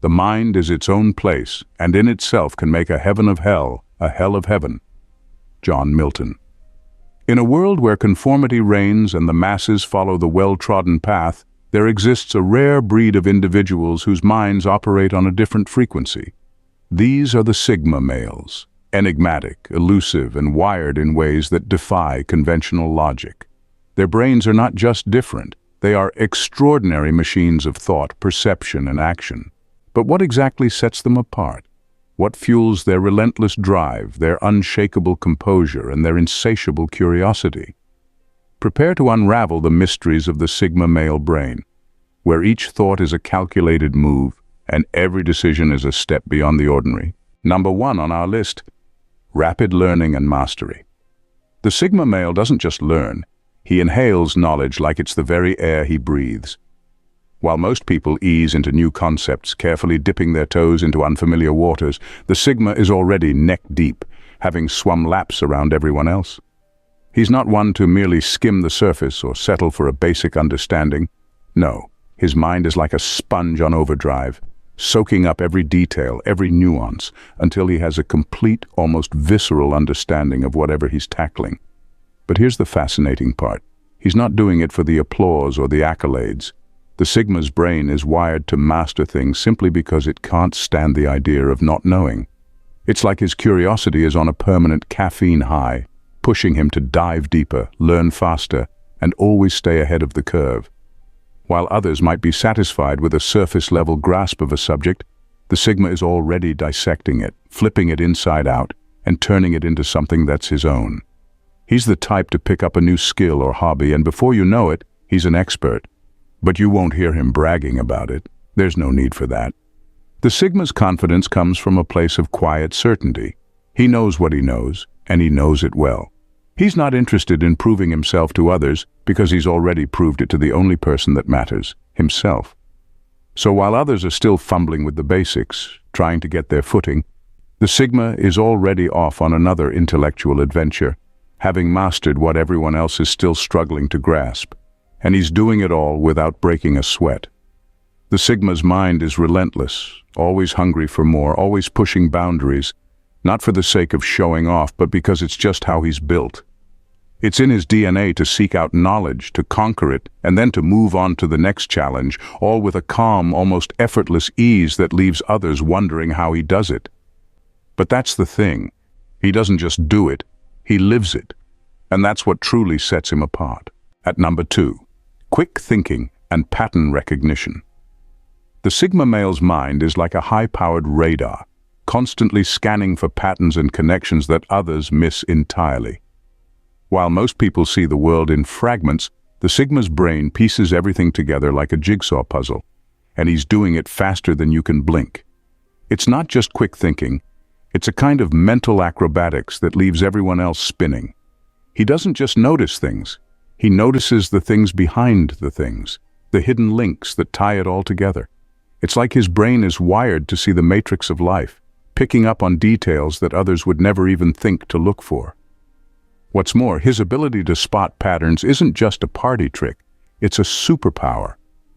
The mind is its own place, and in itself can make a heaven of hell, a hell of heaven. John Milton. In a world where conformity reigns and the masses follow the well-trodden path, there exists a rare breed of individuals whose minds operate on a different frequency. These are the Sigma males, enigmatic, elusive, and wired in ways that defy conventional logic. Their brains are not just different, they are extraordinary machines of thought, perception, and action. But what exactly sets them apart? What fuels their relentless drive, their unshakable composure, and their insatiable curiosity? Prepare to unravel the mysteries of the Sigma male brain, where each thought is a calculated move and every decision is a step beyond the ordinary. Number 1 on our list, rapid learning and mastery. The Sigma male doesn't just learn, he inhales knowledge like it's the very air he breathes. While most people ease into new concepts, carefully dipping their toes into unfamiliar waters, the Sigma is already neck-deep, having swum laps around everyone else. He's not one to merely skim the surface or settle for a basic understanding. No, his mind is like a sponge on overdrive, soaking up every detail, every nuance, until he has a complete, almost visceral understanding of whatever he's tackling. But here's the fascinating part. He's not doing it for the applause or the accolades. The Sigma's brain is wired to master things simply because it can't stand the idea of not knowing. It's like his curiosity is on a permanent caffeine high, pushing him to dive deeper, learn faster, and always stay ahead of the curve. While others might be satisfied with a surface-level grasp of a subject, the Sigma is already dissecting it, flipping it inside out, and turning it into something that's his own. He's the type to pick up a new skill or hobby, and before you know it, he's an expert. But you won't hear him bragging about it. There's no need for that. The Sigma's confidence comes from a place of quiet certainty. He knows what he knows, and he knows it well. He's not interested in proving himself to others because he's already proved it to the only person that matters, himself. So while others are still fumbling with the basics, trying to get their footing, the Sigma is already off on another intellectual adventure, having mastered what everyone else is still struggling to grasp. And he's doing it all without breaking a sweat. The Sigma's mind is relentless, always hungry for more, always pushing boundaries, not for the sake of showing off, but because it's just how he's built. It's in his DNA to seek out knowledge, to conquer it, and then to move on to the next challenge, all with a calm, almost effortless ease that leaves others wondering how he does it. But that's the thing. He doesn't just do it, he lives it. And that's what truly sets him apart. At number 2. Quick thinking and pattern recognition. The Sigma male's mind is like a high-powered radar, constantly scanning for patterns and connections that others miss entirely. While most people see the world in fragments, the Sigma's brain pieces everything together like a jigsaw puzzle, and he's doing it faster than you can blink. It's not just quick thinking, it's a kind of mental acrobatics that leaves everyone else spinning. He doesn't just notice things. He notices the things behind the things, the hidden links that tie it all together. It's like his brain is wired to see the matrix of life, picking up on details that others would never even think to look for. What's more, his ability to spot patterns isn't just a party trick, it's a superpower.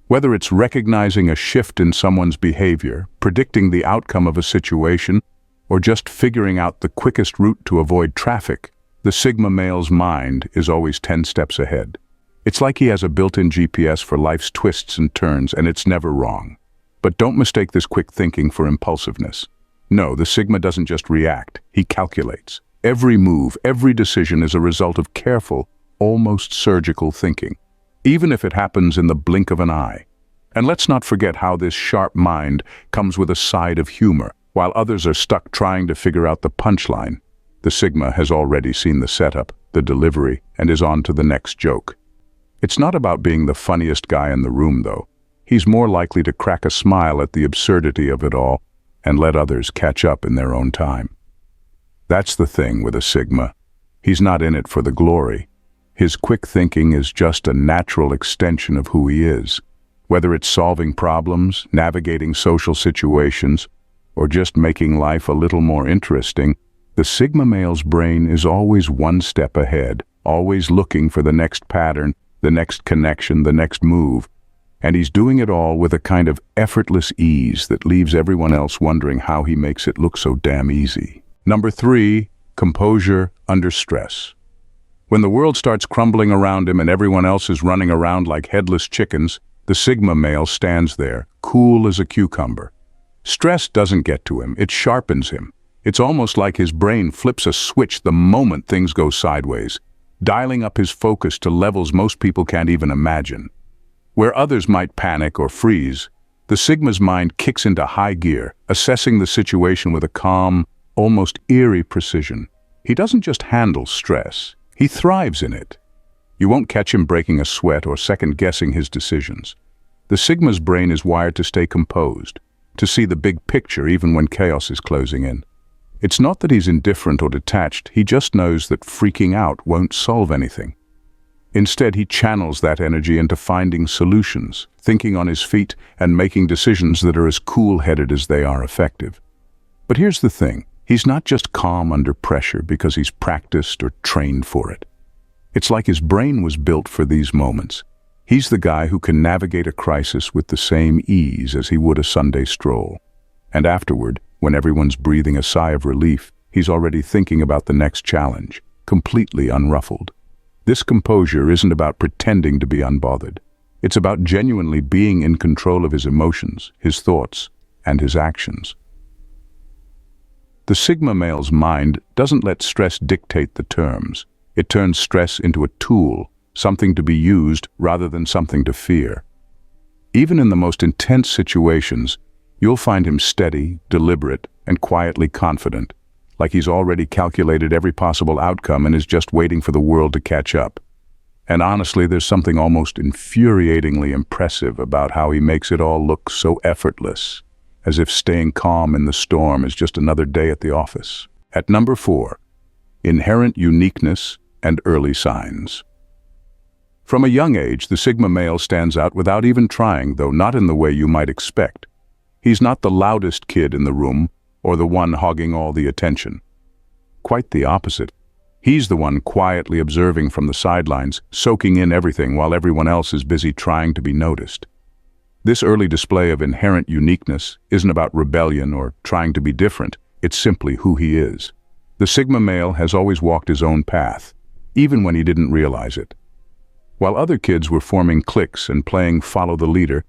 Whether it's recognizing a shift in someone's behavior, predicting the outcome of a situation, or just figuring out the quickest route to avoid traffic, the Sigma male's mind is always 10 steps ahead. It's like he has a built-in GPS for life's twists and turns, and it's never wrong. But don't mistake this quick thinking for impulsiveness. No, the Sigma doesn't just react, he calculates. Every move, every decision is a result of careful, almost surgical thinking, even if it happens in the blink of an eye. And let's not forget how this sharp mind comes with a side of humor. While others are stuck trying to figure out the punchline, the Sigma has already seen the setup, the delivery, and is on to the next joke. It's not about being the funniest guy in the room, though. He's more likely to crack a smile at the absurdity of it all and let others catch up in their own time. That's the thing with a Sigma. He's not in it for the glory. His quick thinking is just a natural extension of who he is. Whether it's solving problems, navigating social situations, or just making life a little more interesting, the Sigma male's brain is always one step ahead, always looking for the next pattern, the next connection, the next move. And he's doing it all with a kind of effortless ease that leaves everyone else wondering how he makes it look so damn easy. Number 3, composure under stress. When the world starts crumbling around him and everyone else is running around like headless chickens, the Sigma male stands there, cool as a cucumber. Stress doesn't get to him, it sharpens him. It's almost like his brain flips a switch the moment things go sideways, dialing up his focus to levels most people can't even imagine. Where others might panic or freeze, the Sigma's mind kicks into high gear, assessing the situation with a calm, almost eerie precision. He doesn't just handle stress, he thrives in it. You won't catch him breaking a sweat or second-guessing his decisions. The Sigma's brain is wired to stay composed, to see the big picture even when chaos is closing in. It's not that he's indifferent or detached, he just knows that freaking out won't solve anything. Instead, he channels that energy into finding solutions, thinking on his feet, and making decisions that are as cool-headed as they are effective. But here's the thing, he's not just calm under pressure because he's practiced or trained for it. It's like his brain was built for these moments. He's the guy who can navigate a crisis with the same ease as he would a Sunday stroll. And afterward, when everyone's breathing a sigh of relief, he's already thinking about the next challenge, completely unruffled. This composure isn't about pretending to be unbothered. It's about genuinely being in control of his emotions, his thoughts, and his actions. The Sigma male's mind doesn't let stress dictate the terms. It turns stress into a tool, something to be used rather than something to fear. Even in the most intense situations, you'll find him steady, deliberate, and quietly confident, like he's already calculated every possible outcome and is just waiting for the world to catch up. And honestly, there's something almost infuriatingly impressive about how he makes it all look so effortless, as if staying calm in the storm is just another day at the office. At number 4, inherent uniqueness and early signs. From a young age, the Sigma male stands out without even trying, though not in the way you might expect. He's not the loudest kid in the room or the one hogging all the attention. Quite the opposite. He's the one quietly observing from the sidelines, soaking in everything while everyone else is busy trying to be noticed. This early display of inherent uniqueness isn't about rebellion or trying to be different, it's simply who he is. The Sigma male has always walked his own path, even when he didn't realize it. While other kids were forming cliques and playing follow the leader,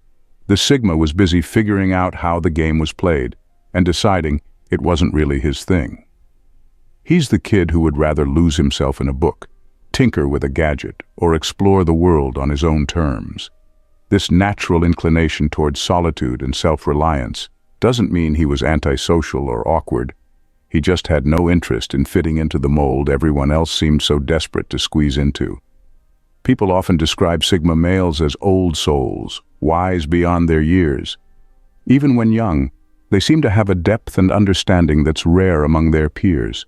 the Sigma was busy figuring out how the game was played and deciding it wasn't really his thing. He's the kid who would rather lose himself in a book, tinker with a gadget, or explore the world on his own terms. This natural inclination towards solitude and self-reliance doesn't mean he was antisocial or awkward. He just had no interest in fitting into the mold everyone else seemed so desperate to squeeze into. People often describe Sigma males as old souls, wise beyond their years. Even when young, they seem to have a depth and understanding that's rare among their peers.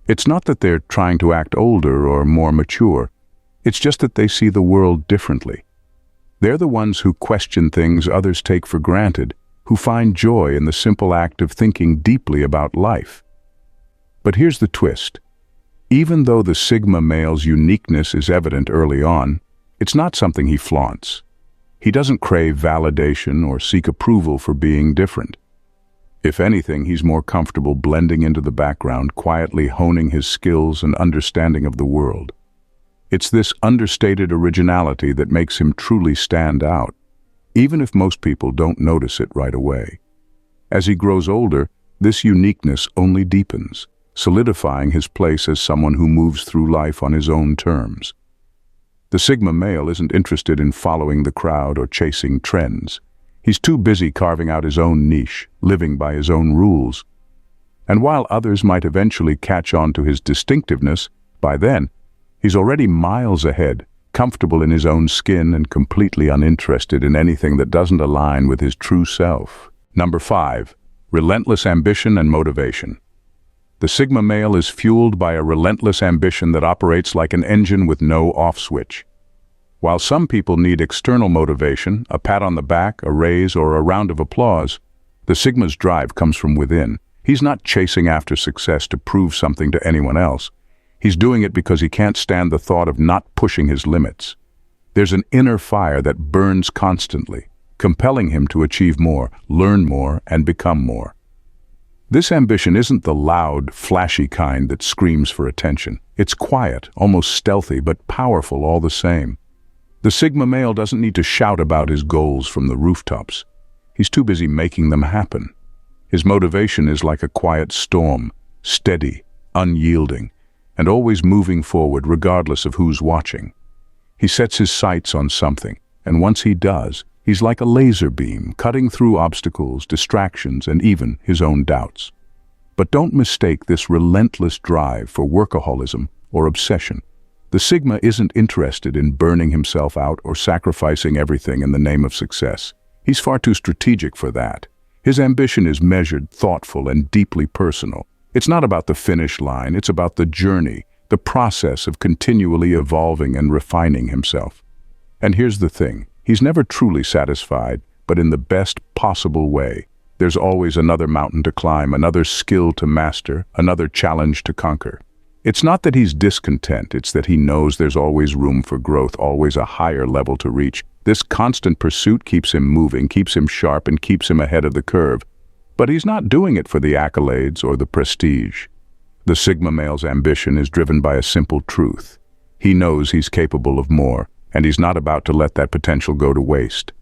It's not that they're trying to act older or more mature, it's just that they see the world differently. They're the ones who question things others take for granted, who find joy in the simple act of thinking deeply about life. But here's the twist. Even though the Sigma male's uniqueness is evident early on, it's not something he flaunts. He doesn't crave validation or seek approval for being different. If anything, he's more comfortable blending into the background, quietly honing his skills and understanding of the world. It's this understated originality that makes him truly stand out, even if most people don't notice it right away. As he grows older, this uniqueness only deepens, solidifying his place as someone who moves through life on his own terms. The Sigma male isn't interested in following the crowd or chasing trends. He's too busy carving out his own niche, living by his own rules. And while others might eventually catch on to his distinctiveness, by then, he's already miles ahead, comfortable in his own skin and completely uninterested in anything that doesn't align with his true self. Number 5, relentless ambition and motivation. The Sigma male is fueled by a relentless ambition that operates like an engine with no off switch. While some people need external motivation, a pat on the back, a raise, or a round of applause, the Sigma's drive comes from within. He's not chasing after success to prove something to anyone else. He's doing it because he can't stand the thought of not pushing his limits. There's an inner fire that burns constantly, compelling him to achieve more, learn more, and become more. This ambition isn't the loud, flashy kind that screams for attention. It's quiet, almost stealthy, but powerful all the same. The Sigma male doesn't need to shout about his goals from the rooftops. He's too busy making them happen. His motivation is like a quiet storm, steady, unyielding, and always moving forward regardless of who's watching. He sets his sights on something, and once he does, he's like a laser beam, cutting through obstacles, distractions, and even his own doubts. But don't mistake this relentless drive for workaholism or obsession. The Sigma isn't interested in burning himself out or sacrificing everything in the name of success. He's far too strategic for that. His ambition is measured, thoughtful, and deeply personal. It's not about the finish line, it's about the journey, the process of continually evolving and refining himself. And here's the thing, he's never truly satisfied, but in the best possible way. There's always another mountain to climb, another skill to master, another challenge to conquer. It's not that he's discontent, it's that he knows there's always room for growth, always a higher level to reach. This constant pursuit keeps him moving, keeps him sharp, and keeps him ahead of the curve. But he's not doing it for the accolades or the prestige. The Sigma male's ambition is driven by a simple truth. He knows he's capable of more, and he's not about to let that potential go to waste.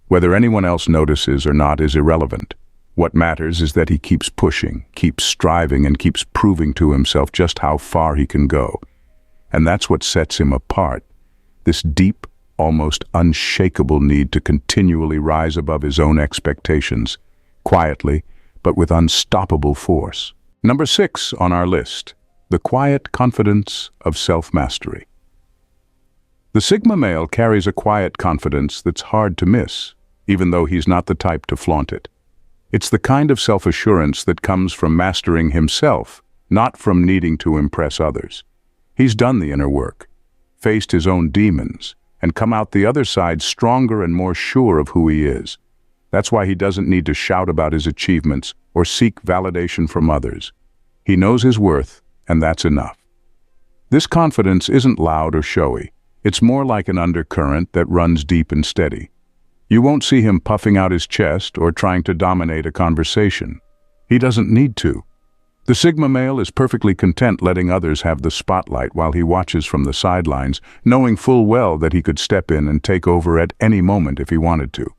Whether anyone else notices or not is irrelevant. What matters is that he keeps pushing, keeps striving, and keeps proving to himself just how far he can go. And that's what sets him apart. This deep, almost unshakable need to continually rise above his own expectations, quietly, but with unstoppable force. Number 6 on our list, the quiet confidence of self-mastery. The Sigma male carries a quiet confidence that's hard to miss, even though he's not the type to flaunt it. It's the kind of self-assurance that comes from mastering himself, not from needing to impress others. He's done the inner work, faced his own demons, and come out the other side stronger and more sure of who he is. That's why he doesn't need to shout about his achievements or seek validation from others. He knows his worth, and that's enough. This confidence isn't loud or showy. It's more like an undercurrent that runs deep and steady. You won't see him puffing out his chest or trying to dominate a conversation. He doesn't need to. The Sigma male is perfectly content letting others have the spotlight while he watches from the sidelines, knowing full well that he could step in and take over at any moment if he wanted to.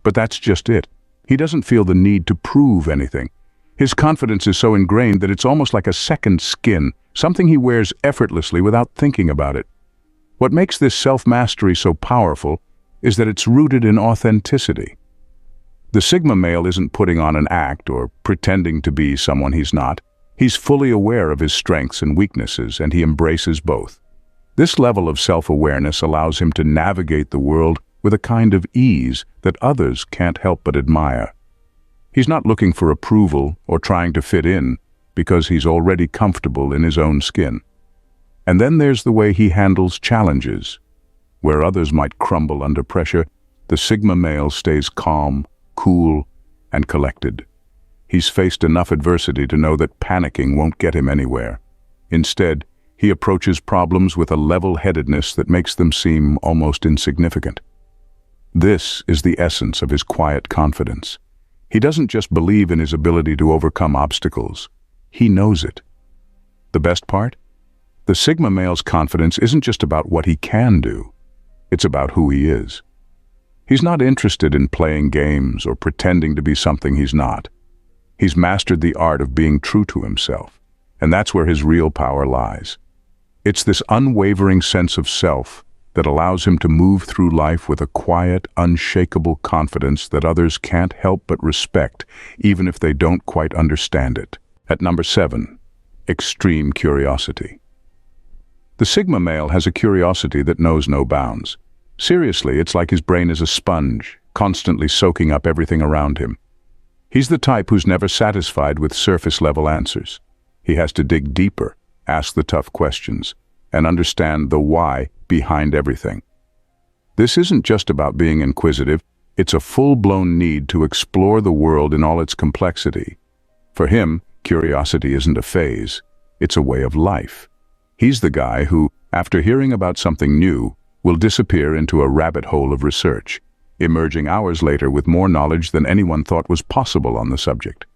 But that's just it. He doesn't feel the need to prove anything. His confidence is so ingrained that it's almost like a second skin, something he wears effortlessly without thinking about it. What makes this self-mastery so powerful is that it's rooted in authenticity. The Sigma male isn't putting on an act or pretending to be someone he's not. He's fully aware of his strengths and weaknesses, and he embraces both. This level of self-awareness allows him to navigate the world with a kind of ease that others can't help but admire. He's not looking for approval or trying to fit in because he's already comfortable in his own skin. And then there's the way he handles challenges. Where others might crumble under pressure, the Sigma male stays calm, cool, and collected. He's faced enough adversity to know that panicking won't get him anywhere. Instead, he approaches problems with a level-headedness that makes them seem almost insignificant. This is the essence of his quiet confidence. He doesn't just believe in his ability to overcome obstacles. He knows it. The best part? The Sigma male's confidence isn't just about what he can do. It's about who he is. He's not interested in playing games or pretending to be something he's not. He's mastered the art of being true to himself, and that's where his real power lies. It's this unwavering sense of self that allows him to move through life with a quiet, unshakable confidence that others can't help but respect, even if they don't quite understand it. At number 7, extreme curiosity. The Sigma male has a curiosity that knows no bounds. Seriously, it's like his brain is a sponge, constantly soaking up everything around him. He's the type who's never satisfied with surface-level answers. He has to dig deeper, ask the tough questions, and understand the why behind everything. This isn't just about being inquisitive, it's a full-blown need to explore the world in all its complexity. For him, curiosity isn't a phase, it's a way of life. He's the guy who, after hearing about something new, will disappear into a rabbit hole of research, emerging hours later with more knowledge than anyone thought was possible on the subject.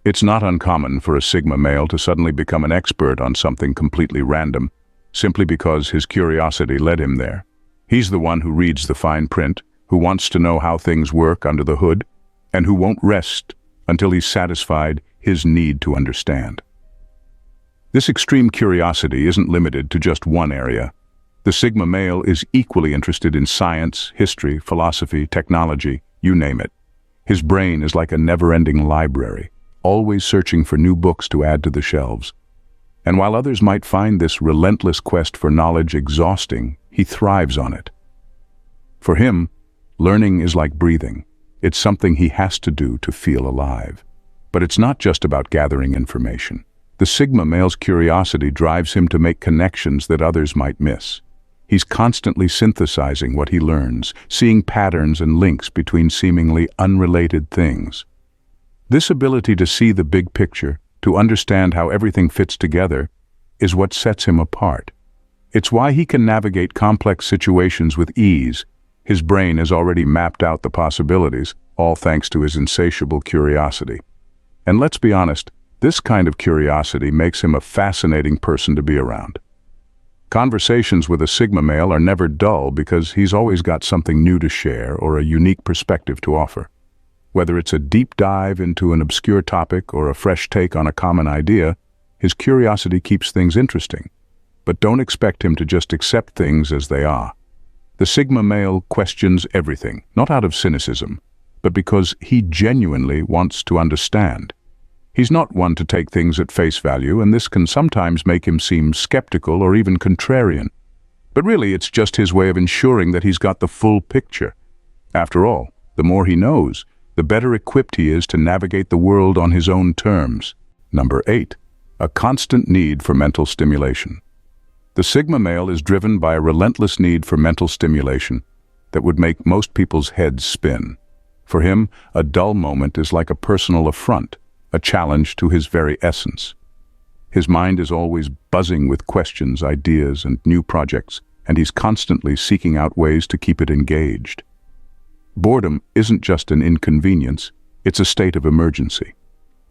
It's not uncommon for a Sigma male to suddenly become an expert on something completely random, simply because his curiosity led him there. He's the one who reads the fine print, who wants to know how things work under the hood, and who won't rest until he's satisfied his need to understand. This extreme curiosity isn't limited to just one area. The Sigma male is equally interested in science, history, philosophy, technology, you name it. His brain is like a never-ending library, always searching for new books to add to the shelves. And while others might find this relentless quest for knowledge exhausting, he thrives on it. For him, learning is like breathing. It's something he has to do to feel alive. But it's not just about gathering information. The Sigma male's curiosity drives him to make connections that others might miss. He's constantly synthesizing what he learns, seeing patterns and links between seemingly unrelated things. This ability to see the big picture, to understand how everything fits together, is what sets him apart. It's why he can navigate complex situations with ease. His brain has already mapped out the possibilities, all thanks to his insatiable curiosity. And let's be honest, this kind of curiosity makes him a fascinating person to be around. Conversations with a Sigma male are never dull because he's always got something new to share or a unique perspective to offer. Whether it's a deep dive into an obscure topic or a fresh take on a common idea, his curiosity keeps things interesting. But don't expect him to just accept things as they are. The Sigma male questions everything, not out of cynicism, but because he genuinely wants to understand. He's not one to take things at face value, and this can sometimes make him seem skeptical or even contrarian. But really, it's just his way of ensuring that he's got the full picture. After all, the more he knows, the better equipped he is to navigate the world on his own terms. Number 8. A constant need for mental stimulation. The Sigma male is driven by a relentless need for mental stimulation that would make most people's heads spin. For him, a dull moment is like a personal affront, a challenge to his very essence. His mind is always buzzing with questions, ideas, and new projects, and he's constantly seeking out ways to keep it engaged. Boredom isn't just an inconvenience, it's a state of emergency.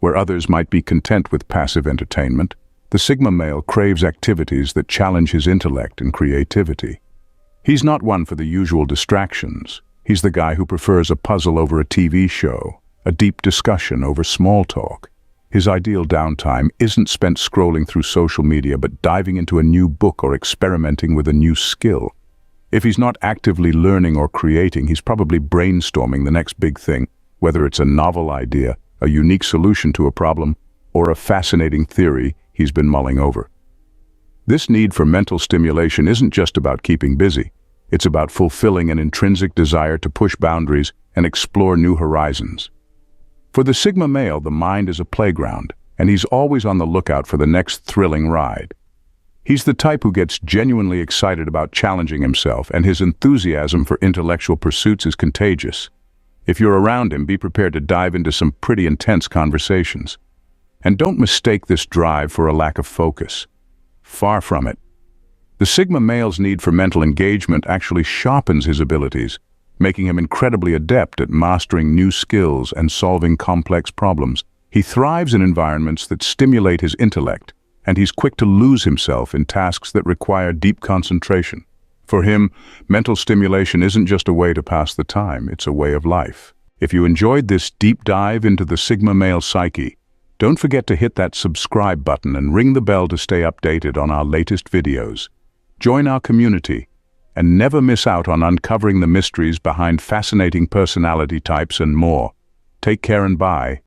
Where others might be content with passive entertainment, the Sigma male craves activities that challenge his intellect and creativity. He's not one for the usual distractions. He's the guy who prefers a puzzle over a TV show, a deep discussion over small talk. His ideal downtime isn't spent scrolling through social media but diving into a new book or experimenting with a new skill. If he's not actively learning or creating, he's probably brainstorming the next big thing, whether it's a novel idea, a unique solution to a problem, or a fascinating theory he's been mulling over. This need for mental stimulation isn't just about keeping busy. It's about fulfilling an intrinsic desire to push boundaries and explore new horizons. For the Sigma male, the mind is a playground, and he's always on the lookout for the next thrilling ride. He's the type who gets genuinely excited about challenging himself, and his enthusiasm for intellectual pursuits is contagious. If you're around him, be prepared to dive into some pretty intense conversations. And don't mistake this drive for a lack of focus. Far from it. The Sigma male's need for mental engagement actually sharpens his abilities, making him incredibly adept at mastering new skills and solving complex problems. He thrives in environments that stimulate his intellect, and he's quick to lose himself in tasks that require deep concentration. For him, mental stimulation isn't just a way to pass the time, it's a way of life. If you enjoyed this deep dive into the Sigma male psyche, don't forget to hit that subscribe button and ring the bell to stay updated on our latest videos. Join our community, and never miss out on uncovering the mysteries behind fascinating personality types and more. Take care and bye.